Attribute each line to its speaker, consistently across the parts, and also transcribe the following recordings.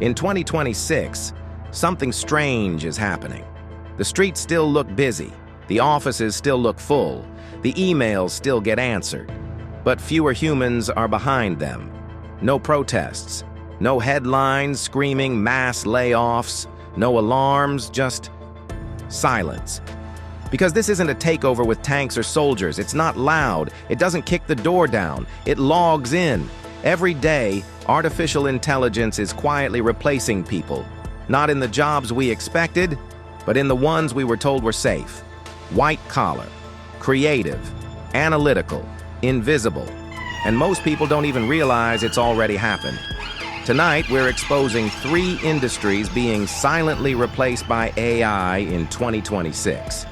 Speaker 1: In 2026, something strange is happening. The streets still look busy, the offices still look full, the emails still get answered, but fewer humans are behind them. No protests, no headlines screaming mass layoffs, no alarms, just silence. Because this isn't a takeover with tanks or soldiers. It's not loud. It doesn't kick the door down. It logs in. Every day, artificial intelligence is quietly replacing people. Not in the jobs we expected, but in the ones we were told were safe. White collar, creative, analytical, invisible. And most people don't even realize it's already happened. Tonight, we're exposing 3 industries being silently replaced by AI in 2026.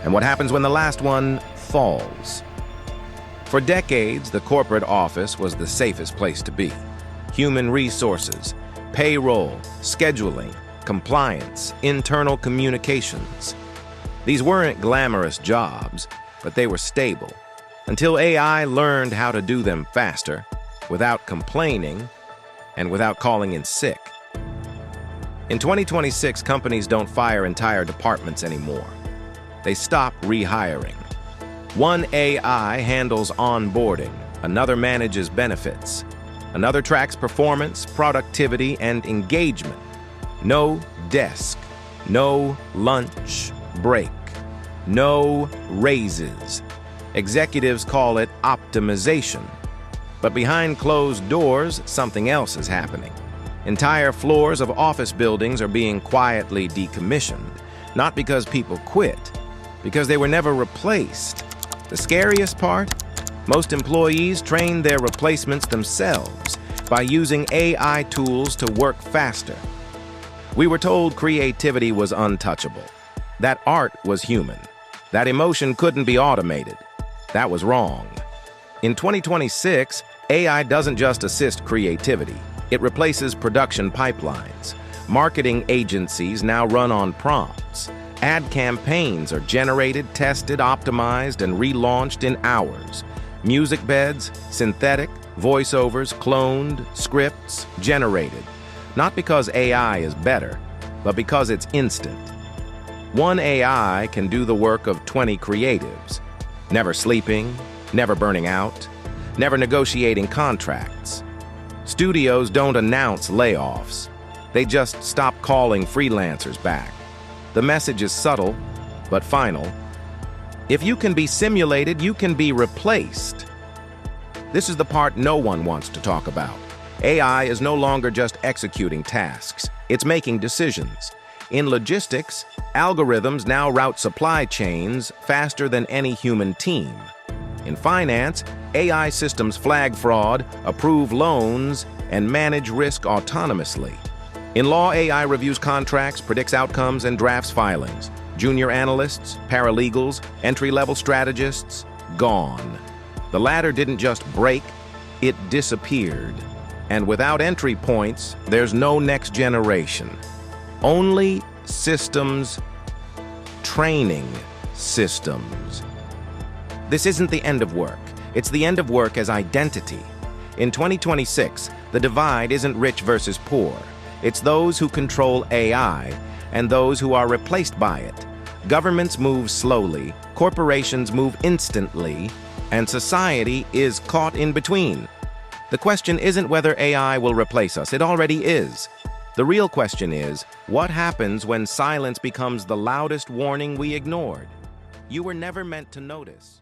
Speaker 1: And what happens when the last one falls? For decades, the corporate office was the safest place to be. Human resources, payroll, scheduling, compliance, internal communications. These weren't glamorous jobs, but they were stable. Until AI learned how to do them faster, without complaining, and without calling in sick. In 2026, companies don't fire entire departments anymore. They stop rehiring. One AI handles onboarding, another manages benefits, another tracks performance, productivity, and engagement. No desk, no lunch break, no raises. Executives call it optimization. But behind closed doors, something else is happening. Entire floors of office buildings are being quietly decommissioned, not because people quit, because they were never replaced. The scariest part? Most employees train their replacements themselves by using AI tools to work faster. We were told creativity was untouchable, that art was human, that emotion couldn't be automated. That was wrong. In 2026, AI doesn't just assist creativity, it replaces production pipelines. Marketing agencies now run on prompts. Ad campaigns are generated, tested, optimized, and relaunched in hours. Music beds, synthetic, voiceovers, cloned, scripts, generated. Not because AI is better, but because it's instant. One AI can do the work of 20 creatives, never sleeping, never burning out, never negotiating contracts. Studios don't announce layoffs. They just stop calling freelancers back. The message is subtle, but final. If you can be simulated, you can be replaced. This is the part no one wants to talk about. AI is no longer just executing tasks. It's making decisions. In logistics, algorithms now route supply chains faster than any human team. In finance, AI systems flag fraud, approve loans, and manage risk autonomously. In law, AI reviews contracts, predicts outcomes, and drafts filings. Junior analysts, paralegals, entry-level strategists, gone. The latter didn't just break, it disappeared. And without entry points, there's no next generation. Only systems, training systems. This isn't the end of work. It's the end of work as identity. In 2026, the divide isn't rich versus poor. It's those who control AI and those who are replaced by it. Governments move slowly, corporations move instantly, and society is caught in between. The question isn't whether AI will replace us. It already is. The real question is, what happens when silence becomes the loudest warning we ignored? You were never meant to notice.